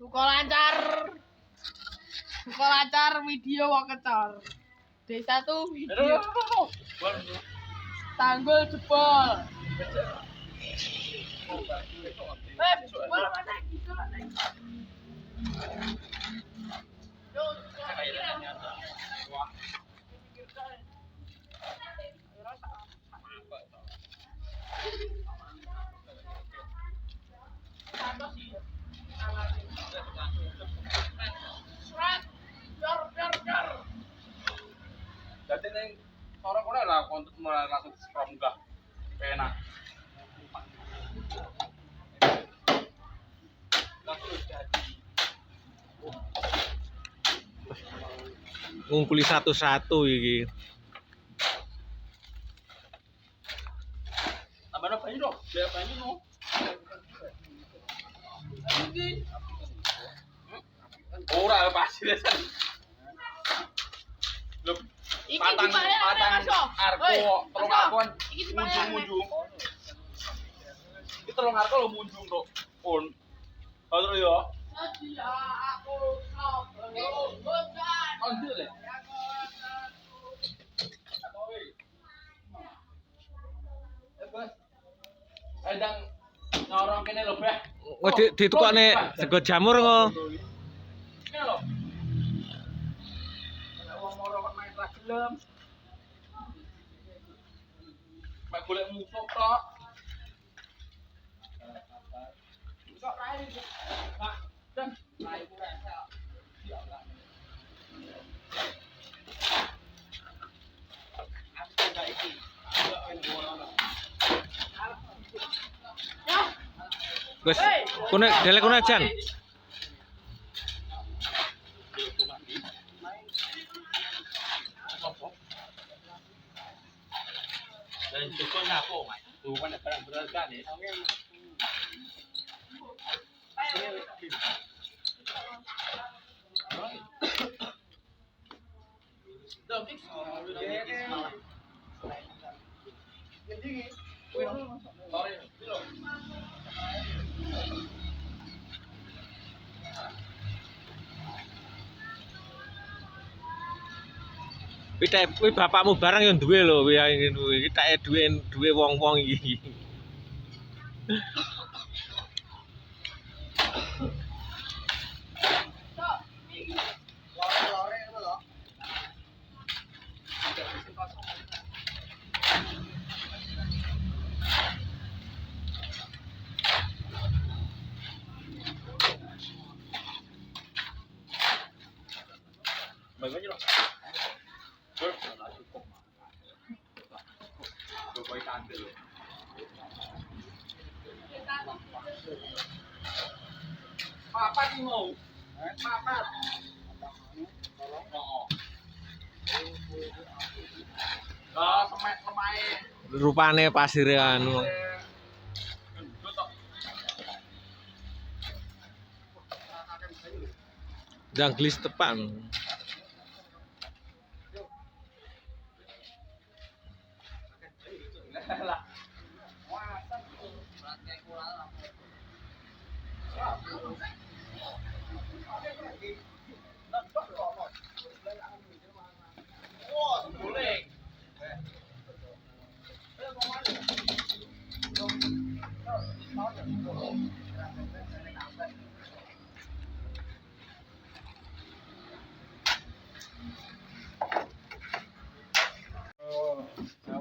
Suka lancar video wong kecor. Desa tuh video. Tanggul jebol. Jebol mana gitu lah. Jadi nih orang kono lah untuk langsung pramuka enak. Ngumpuli satu-satu iki. Tambah apa ini dong? Biar apa ini dong? Ora pasti deh. Loh, patang arko telung arkoan munjung. Iki telung arko lo munjung tok. Pun. Terus yo. Onde le. Edang nyorong kene lho, Beh. Wes ditukokne sego jamur kok. Kene lho. Nek wong moro kok main ra gelem. Mek golek musuh tok. Sok rae iki. Pak, dan rae ku rasa. Ya Allah. Aku gak iki. Wes kune delek kune jan. Dan cukup nyapo, Mas. Tuh kan barang berharga nih. Kuwi bapakmu barang yang duwe lho, iki tak duwe wong-wong iki. Bagusnya loh. Cukup. Coba ikan dulu. Apa sih mau? Apa? Semek lemai. Rupane pasir anu. Jangklis tepan.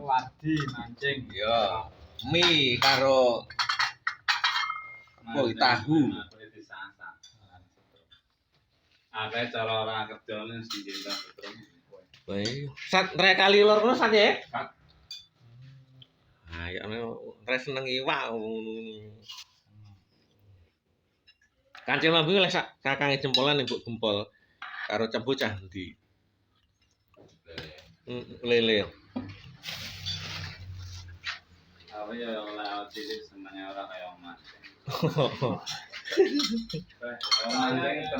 Wardi mancing. Ya, mie karo koi tahu. Apa cara orang kerjanya sih kita betul. Bae, sat rek kali lor ngono sat ya. Sat. Ah, ya rek seneng iwak. Kancil mambu lek sak kakange jempolan mbok gempol karo cembuk cah ndi. Lele. Apa ya yang lewat sini senangnya orang kayak Mas.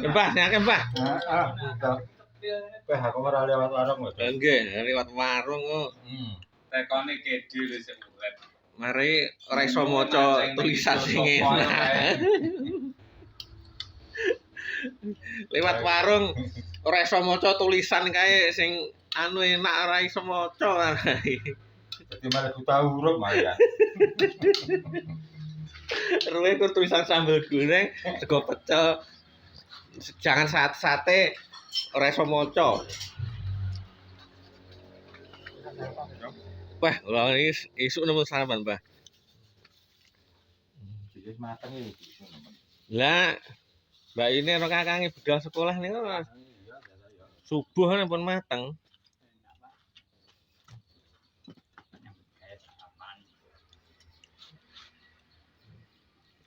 Mbah, nek Mbah. Wah, aku ora lewat warung kok. Nggih, liwat warung kok. Tekone kedi wis urip. Mari ora iso maca tulisan sing enak. Lewat warung ora iso maca tulisan kae sing anu enak ora iso maca. Jadi malah buta huruf malah. Ruwe kur tulisan sambal goreng, sego pecel. Jangan sate ora iso maca. Wah, lha isuk nemu sarapan, Mbah. Wis mateng iki. Lah, Mbak ini ana kakange budal sekolah niku subuh pun mateng.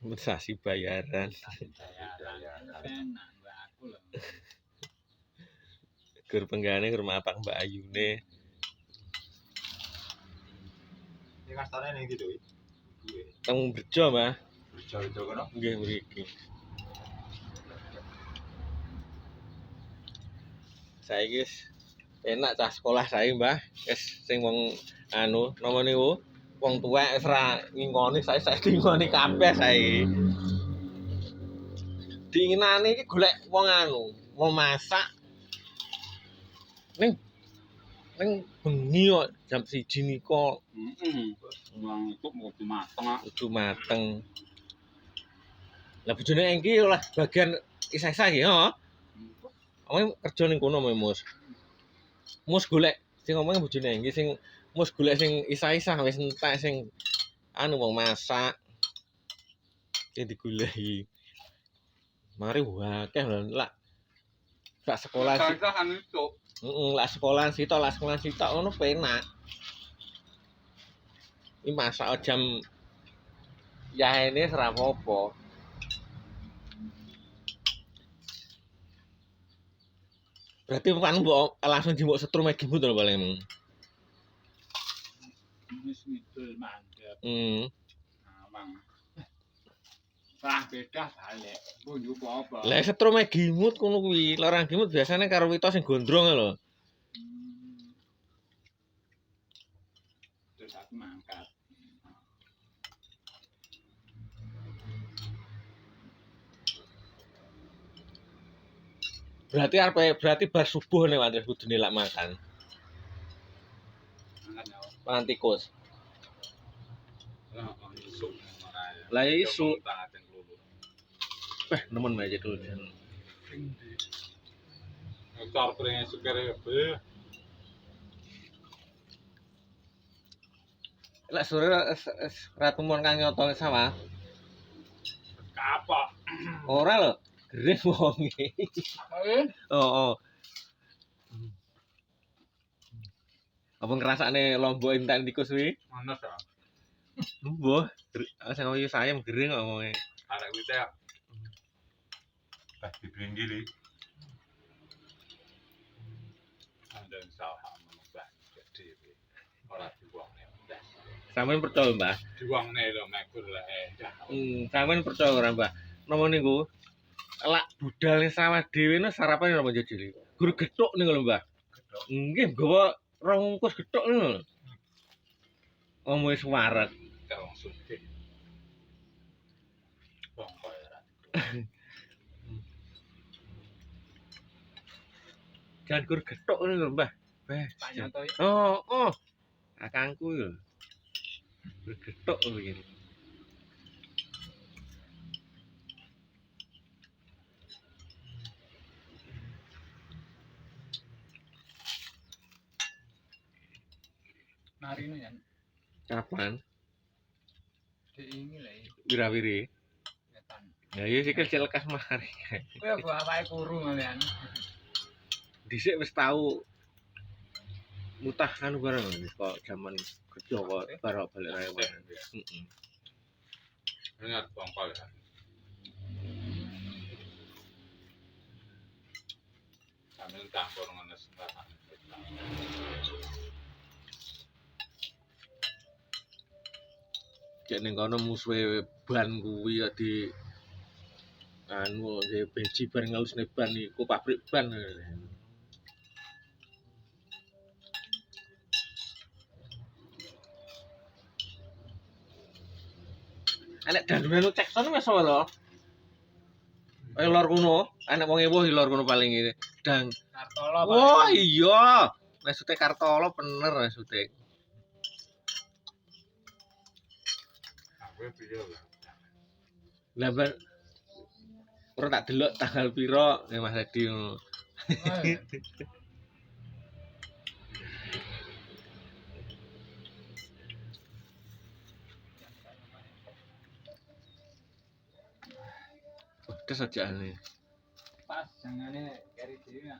Kompensasi bayaran. Gur penggane ke rumah Pak Mbak Ayune. Ini kastane ning ndi, Doi? Teng Berjo, Mbah. Berjo kono. Nggih mriki. Saiki wis enak cah sekolah sae, Mbah. Wis sing wong anu nomor niku wong tuwek wis ra ngingoni sae ngingoni kabeh sae. Diinginane iki golek wong anu, mau masak ning bengi kok jam 1 nika. Wong itu mau mateng. Kudu mateng. Lah bojone engki oleh bagian isa-isa iki, heeh. Omong kerja ning kono Mus. Mus golek sing ngomong bojone engki sing mus golek sing isa-isa wis entek sing anu wong masak. Sing digoleki. Mari akeh lho lak sekolah sih. Kan itu. Lak sekolah sitok ngono penak. Ini masak jam ya ini ora apa-apa. Berarti kan mbok langsung dimbok setrum iki mut lho paling. Wis ngidul mandek. Awang. Rah beda balik. Bunyu apa? Lah setrum gimut ngono kuwi. Lorang gimut biasanya karo wito sing gondrong lho. Terus aku mangkat. Berarti bar subuh nih Mas kudu nilak makan. Mangan tikus. Lah isu. Nemen aja dulu. Ntar kering suker be. Lah sore ratu mon kang nyoto sawah. Kapok. Ora lho, gering wonge. Oh. Apa ngrasakne lombok entek tikus kuwi? Mana ta? Mbah, sing oyo sayem gering kok ngomongnya. Arek kuwi teh. Dibeli ngili. Anda salah menubah jadi ora diwongne. Sampeyan percaya, Mbah? Diwongne lho mekur lek. Sampeyan percaya ora, Mbah? Nomor niku lak budal sawah dhewe ne sarapan ora njajili. Gur gethuk niku lho, Mbah. Nggih, gawa 2 bungkus gethuk niku lho. Omong wis waret. Wong sugih. Wong kaya. Jangan gur gethuk niku lho, Mbah. Panyoto iki. Oh. Kakangku lho. Gur gethuk iki. Marino ya. Kapan? Diingi lah iki. Wirawiri. Wetan. Ya iya sikil cek lekas mari. Kowe aku awake kuru malian. Dhisik wis tau mutah anu bareng kok jaman kerja kok baru balik raya. Heeh. Ingat bongkol ya. Sambil campur ngono sembarang. Cek ning kono musuhe ban kuwi ya di anu de beci bareng ngalusne ban iku pabrik ban. Nek danduran cek sono wis lho. Lor kuno, anak wong ewo lor kuno paling ini. Dang. Kartolo. Oh iya. Maksudnya Kartolo bener maksudnya. Aku piye lah. Lah ora tak delok tanggal piro Mas Edi. Pedes aja ane. Pas jangane kari dhewe.